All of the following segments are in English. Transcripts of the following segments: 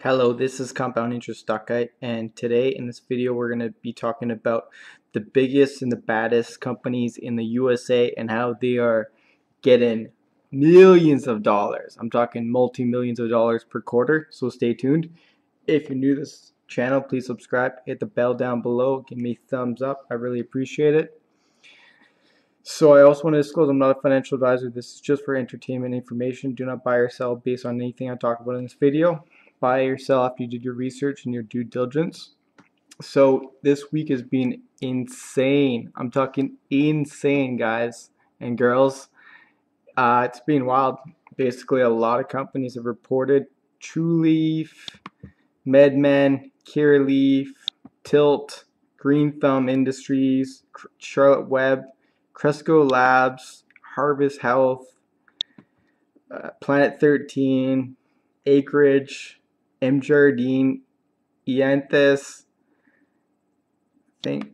Hello, this is Compound Interest Stock Guy, and today in this video we're going to be talking about the biggest and the baddest companies in the USA and how they are getting millions of dollars. I'm talking multi-millions of dollars per quarter, so stay tuned. If you're new to this channel, please subscribe, hit the bell down below, give me a thumbs up, I really appreciate it. So I also want to disclose I'm not a financial advisor. This is just for entertainment information. Do not buy or sell based on anything I talk about in this video. Buy or sell after you did your research and your due diligence. So this week has been insane. I'm talking insane, guys and girls. It's been wild. Basically, a lot of companies have reported. TrueLeaf, MedMen, Curaleaf, Tilt, Green Thumb Industries, Charlotte Web, Cresco Labs, Harvest Health, Planet 13, Acreage, M. Jardine, Ianthus, think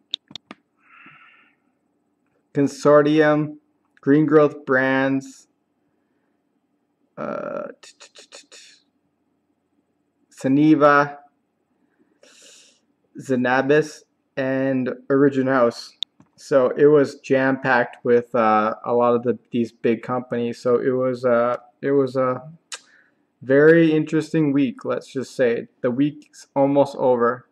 Consortium, Green Growth Brands, Saniva, Cannabis, and Origin House. So it was jam packed with a lot of these big companies. So it was a very interesting week. Let's just say the week's almost over.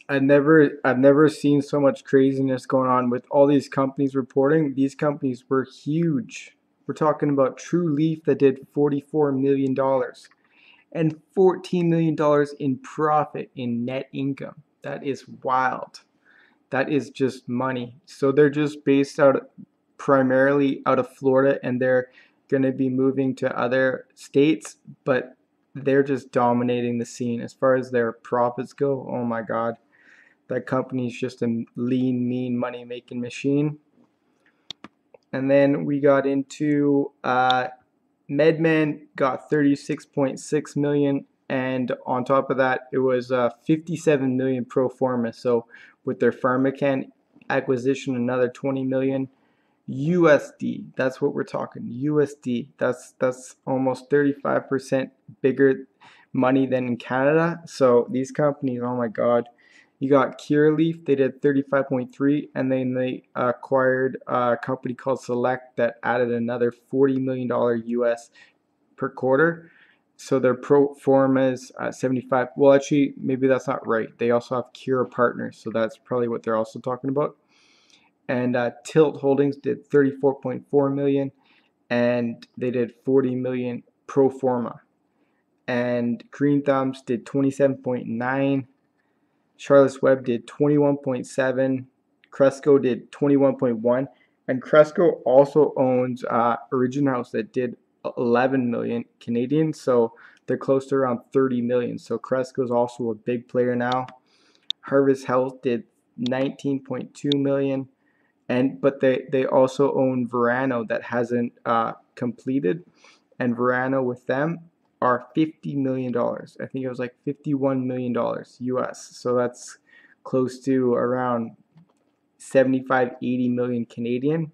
I've never seen so much craziness going on with all these companies reporting. These companies were huge. We're talking about TrueLeaf that did $44 million and $14 million in profit in net income. That is wild. That is just money. So they're just based out primarily out of Florida, and they're going to be moving to other states, but they're just dominating the scene as far as their profits go. Oh my God. That company is just a lean, mean money making machine. And then we got into MedMen got 36.6 million, and on top of that it was 57 million pro forma. So with their PharmaCann acquisition, another 20 million USD. That's what we're talking, USD. That's almost 35% bigger money than in Canada. So these companies, oh my God. You got Curaleaf, they did 35.3, and then they acquired a company called Select that added another $40 million US per quarter. So their pro formas 75. Well, actually, maybe that's not right. They also have Cura Partners, so that's probably what they're also talking about. And Tilt Holdings did 34.4 million, and they did 40 million pro forma. And Green Thumbs did 27.9. Charlotte's Web did 21.7, Cresco did 21.1, and Cresco also owns Origin House that did 11 million Canadian, so they're close to around 30 million. So Cresco is also a big player now. Harvest Health did 19.2 million, but they also own Verano that hasn't completed, and Verano with them are $50 million. I think it was like $51 million US. So that's close to around 75, 80 million Canadian.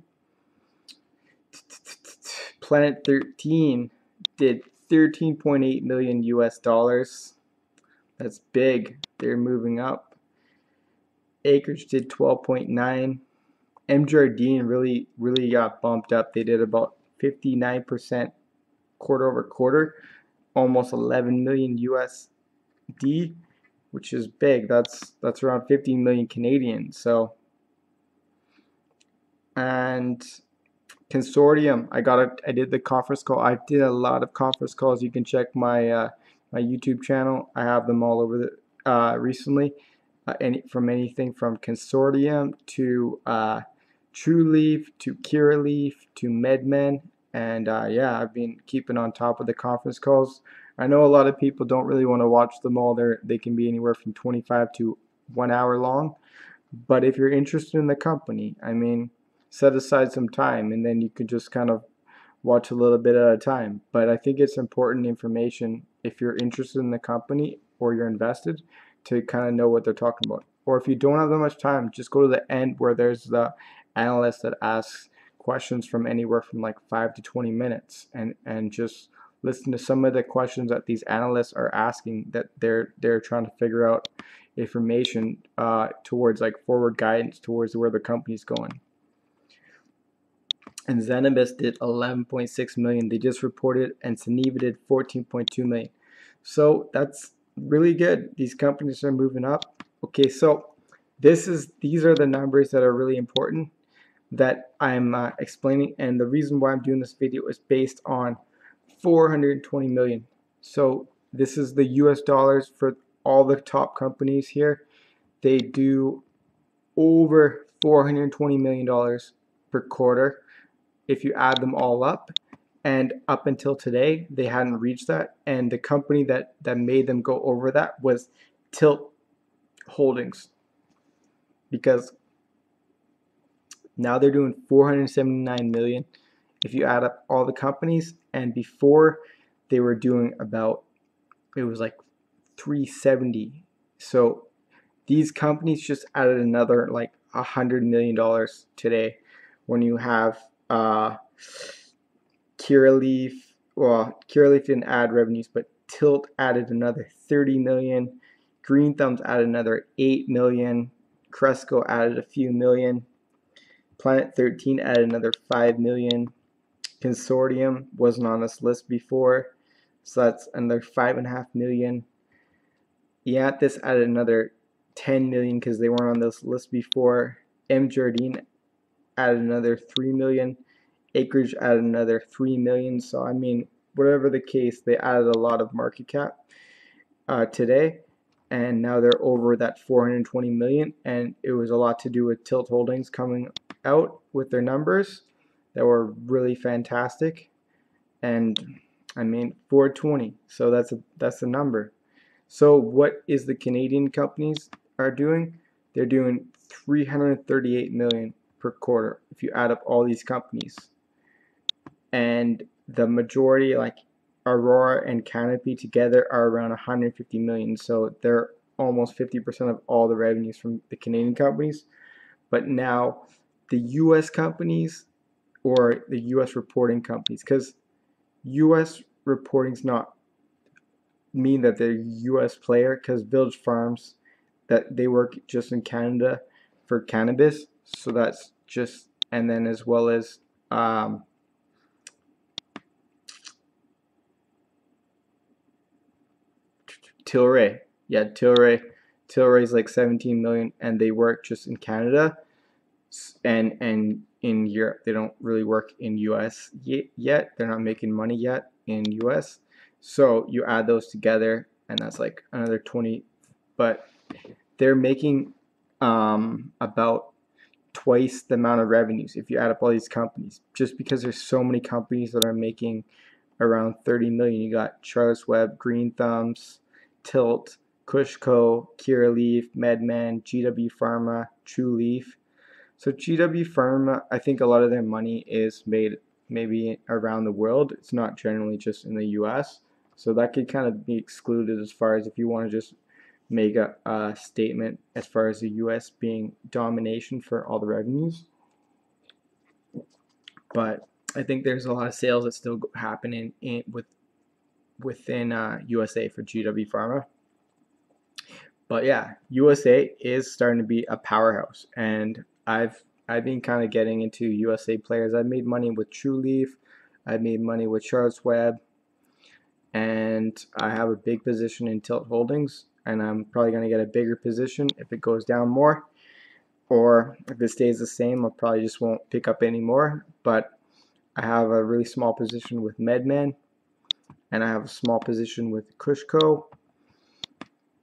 Planet 13 did 13.8 million US dollars. That's big. They're moving up. Acreage did 12.9. M. Jardine really got bumped up. They did about 59% quarter over quarter, almost 11 million USD, which is big. That's around 15 million Canadian. So, and Consortium, I did the conference call. I did a lot of conference calls. You can check my my YouTube channel. I have them all over the recently. From anything from Consortium to TrueLeaf to Curaleaf to MedMen. And yeah, I've been keeping on top of the conference calls. I know a lot of people don't really want to watch them all. They can be anywhere from 25 to 1 hour long. But if you're interested in the company, I mean, set aside some time and then you can just kind of watch a little bit at a time. But I think it's important information if you're interested in the company or you're invested to kind of know what they're talking about. Or if you don't have that much time, just go to the end where there's the analyst that asks questions from anywhere from like 5 to 20 minutes and just listen to some of the questions that these analysts are asking, that they're trying to figure out information towards like forward guidance towards where the company's going. And Cannabis did 11.6 million. They just reported, and S&amp did 14.2 million. So that's really good. These companies are moving up. Okay, so these are the numbers that are really important that I'm explaining, and the reason why I'm doing this video is based on 420 million. So this is the US dollars for all the top companies here. They do over $420 million per quarter if you add them all up, and up until today they hadn't reached that, and the company that made them go over that was Tilt Holdings, because now they're doing 479 million if you add up all the companies, and before they were doing about, it was like 370. So these companies just added another like $100 million today. When you have Curaleaf, well, Curaleaf didn't add revenues, but Tilt added another 30 million. Green Thumbs added another 8 million. Cresco added a few million. Planet 13 added another 5 million. Consortium wasn't on this list before, so that's another 5.5 million. This added another 10 million because they weren't on this list before. M Jardine added another 3 million. Acreage added another 3 million. So I mean, whatever the case, they added a lot of market cap today, and now they're over that 420 million, and it was a lot to do with Tilt Holdings coming out with their numbers that were really fantastic. And I mean, 420, so that's a number. So what is the Canadian companies are doing? They're doing 338 million per quarter if you add up all these companies, and the majority, like Aurora and Canopy together, are around 150 million. So they're almost 50% of all the revenues from the Canadian companies. But now the US companies, or the US reporting companies, because US reporting's not mean that they're US player, because Village Farms, that they work just in Canada for cannabis, so that's just, and then as well as Tilray. Yeah, Tilray's like 17 million, and they work just in Canada, and in Europe. They don't really work in US yet. They're not making money yet in US. So you add those together, and that's like another 20, but they're making about twice the amount of revenues if you add up all these companies, just because there's so many companies that are making around 30 million. You got Charles Webb, Green Thumbs, Tilt, Cushco, Curaleaf, MedMan, GW Pharma, True Leaf. So GW Pharma, I think a lot of their money is made maybe around the world. It's not generally just in the US. So that could kind of be excluded as far as if you want to just make a statement as far as the US being domination for all the revenues. But I think there's a lot of sales that still happen within USA for GW Pharma. But yeah, USA is starting to be a powerhouse, and I've been kind of getting into USA players. I've made money with True Leaf, I've made money with Charles Webb, and I have a big position in Tilt Holdings, and I'm probably going to get a bigger position if it goes down more, or if it stays the same, I probably just won't pick up anymore. But I have a really small position with MedMan, and I have a small position with Cushco,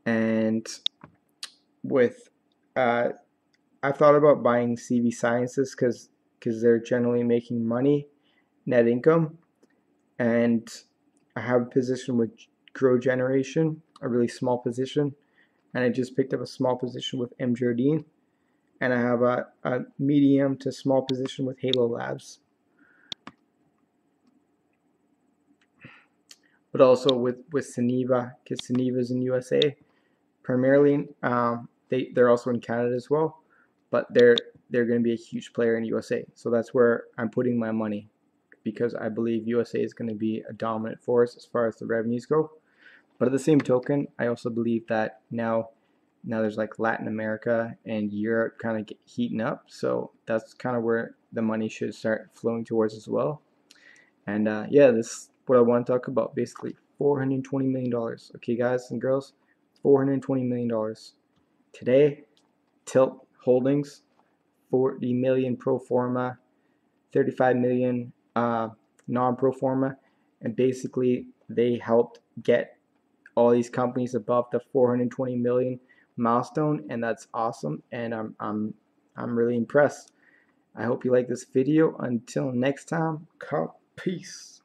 and with I've thought about buying CV Sciences because they're generally making money, net income, and I have a position with Grow Generation, a really small position, and I just picked up a small position with M Jardine, and I have a medium to small position with Halo Labs. But also with Saniva, because Saniva is in USA primarily. They're also in Canada as well, but they're going to be a huge player in USA. So that's where I'm putting my money. because I believe USA is going to be a dominant force as far as the revenues go. But at the same token, I also believe that now there's like Latin America and Europe kind of heating up, so that's kind of where the money should start flowing towards as well. And yeah, this is what I want to talk about, basically $420 million. Okay, guys and girls, $420 million. Today, Tilt Holdings, 40 million pro forma, 35 million non-pro forma, and basically they helped get all these companies above the 420 million milestone, and that's awesome, and I'm really impressed. I hope you like this video. Until next time, peace.